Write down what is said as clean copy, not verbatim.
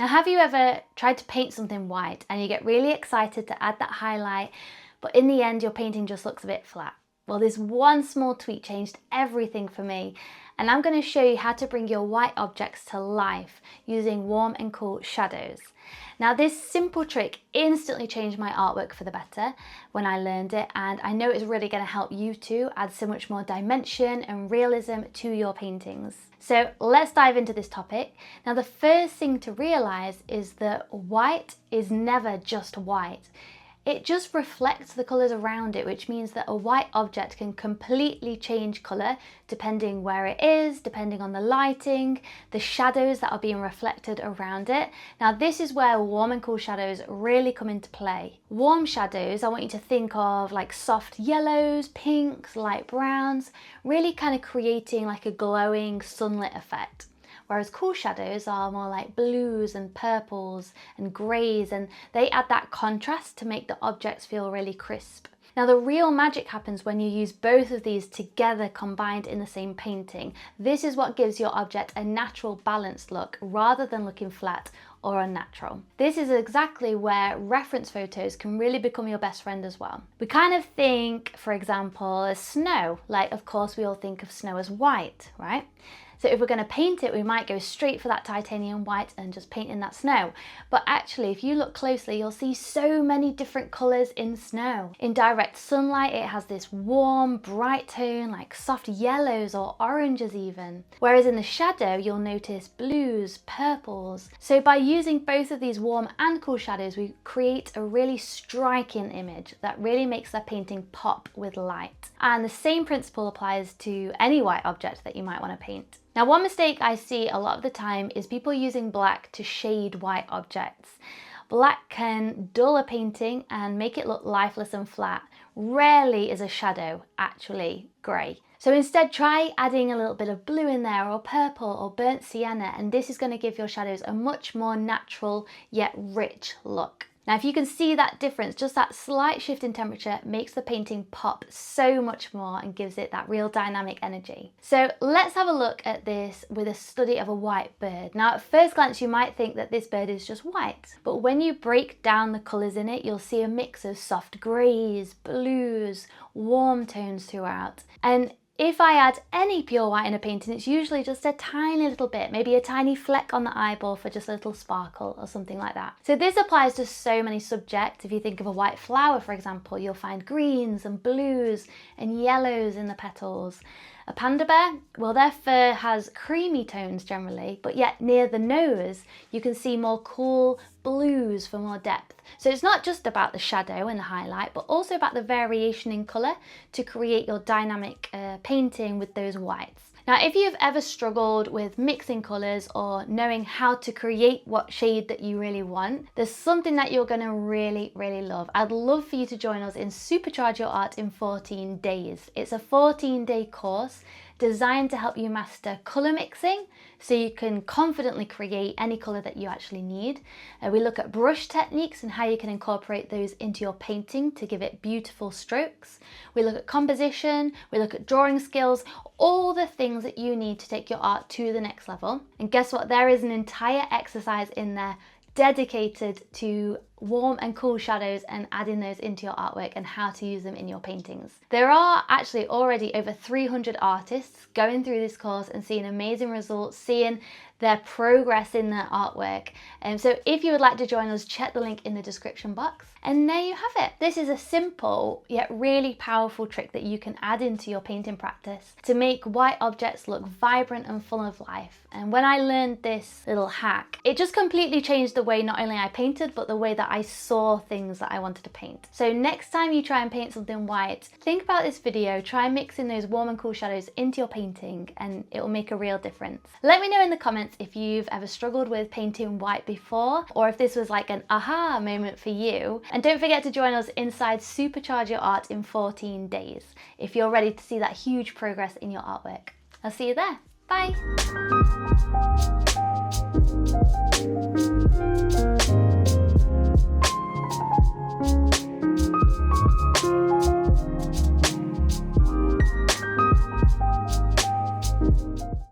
Now, have you ever tried to paint something white and you get really excited to add that highlight, but in the end your painting just looks a bit flat? Well, this one small tweak changed everything for me, and I'm going to show you how to bring your white objects to life using warm and cool shadows. Now, this simple trick instantly changed my artwork for the better when I learned it, and I know it's really going to help you too add so much more dimension and realism to your paintings. So let's dive into this topic. Now, the first thing to realize is that white is never just white. It just reflects the colours around it, which means that a white object can completely change colour depending where it is, depending on the lighting, the shadows that are being reflected around it. Now, this is where warm and cool shadows really come into play. Warm shadows, I want you to think of like soft yellows, pinks, light browns, really kind of creating like a glowing sunlit effect. Whereas cool shadows are more like blues and purples and greys, and they add that contrast to make the objects feel really crisp. Now, the real magic happens when you use both of these together combined in the same painting. This is what gives your object a natural balanced look rather than looking flat or unnatural. This is exactly where reference photos can really become your best friend as well. We kind of think, for example, as snow, like of course we all think of snow as white, right? So if we're going to paint it, we might go straight for that titanium white and just paint in that snow. But actually, if you look closely, you'll see so many different colours in snow. In direct sunlight, it has this warm, bright tone, like soft yellows or oranges even. Whereas in the shadow, you'll notice blues, purples. So by using both of these warm and cool shadows, we create a really striking image that really makes the painting pop with light. And the same principle applies to any white object that you might want to paint. Now, one mistake I see a lot of the time is people using black to shade white objects. Black can dull a painting and make it look lifeless and flat. Rarely is a shadow actually grey. So instead, try adding a little bit of blue in there, or purple, or burnt sienna, and this is going to give your shadows a much more natural yet rich look. Now, if you can see that difference, just that slight shift in temperature makes the painting pop so much more and gives it that real dynamic energy. So let's have a look at this with a study of a white bird. Now, at first glance, you might think that this bird is just white, but when you break down the colours in it, you'll see a mix of soft greys, blues, warm tones throughout. And if I add any pure white in a painting, it's usually just a tiny little bit, maybe a tiny fleck on the eyeball for just a little sparkle or something like that. So this applies to so many subjects. If you think of a white flower, for example, you'll find greens and blues and yellows in the petals. A panda bear, well, their fur has creamy tones generally, but yet near the nose, you can see more cool blues for more depth. So it's not just about the shadow and the highlight, but also about the variation in colour to create your dynamic painting with those whites. Now, if you've ever struggled with mixing colours or knowing how to create what shade that you really want, there's something that you're going to really love. I'd love for you to join us in Supercharge Your Art in 14 days. It's a 14-day course designed to help you master colour mixing so you can confidently create any colour that you actually need. We look at brush techniques and how you can incorporate those into your painting to give it beautiful strokes. We look at composition, we look at drawing skills, all the things that you need to take your art to the next level. And guess what? There is an entire exercise in there dedicated to warm and cool shadows and adding those into your artwork and how to use them in your paintings. There are actually already over 300 artists going through this course and seeing amazing results, seeing their progress in their artwork. So if you would like to join us, check the link in the description box. And there you have it. This is a simple yet really powerful trick that you can add into your painting practice to make white objects look vibrant and full of life. And when I learned this little hack, it just completely changed the way not only I painted, but the way that I saw things that I wanted to paint. So next time you try and paint something white, think about this video, try mixing those warm and cool shadows into your painting, and it will make a real difference. Let me know in the comments if you've ever struggled with painting white before, or if this was like an aha moment for you. And don't forget to join us inside Supercharge Your Art in 14 days if you're ready to see that huge progress in your artwork. I'll see you there. Bye.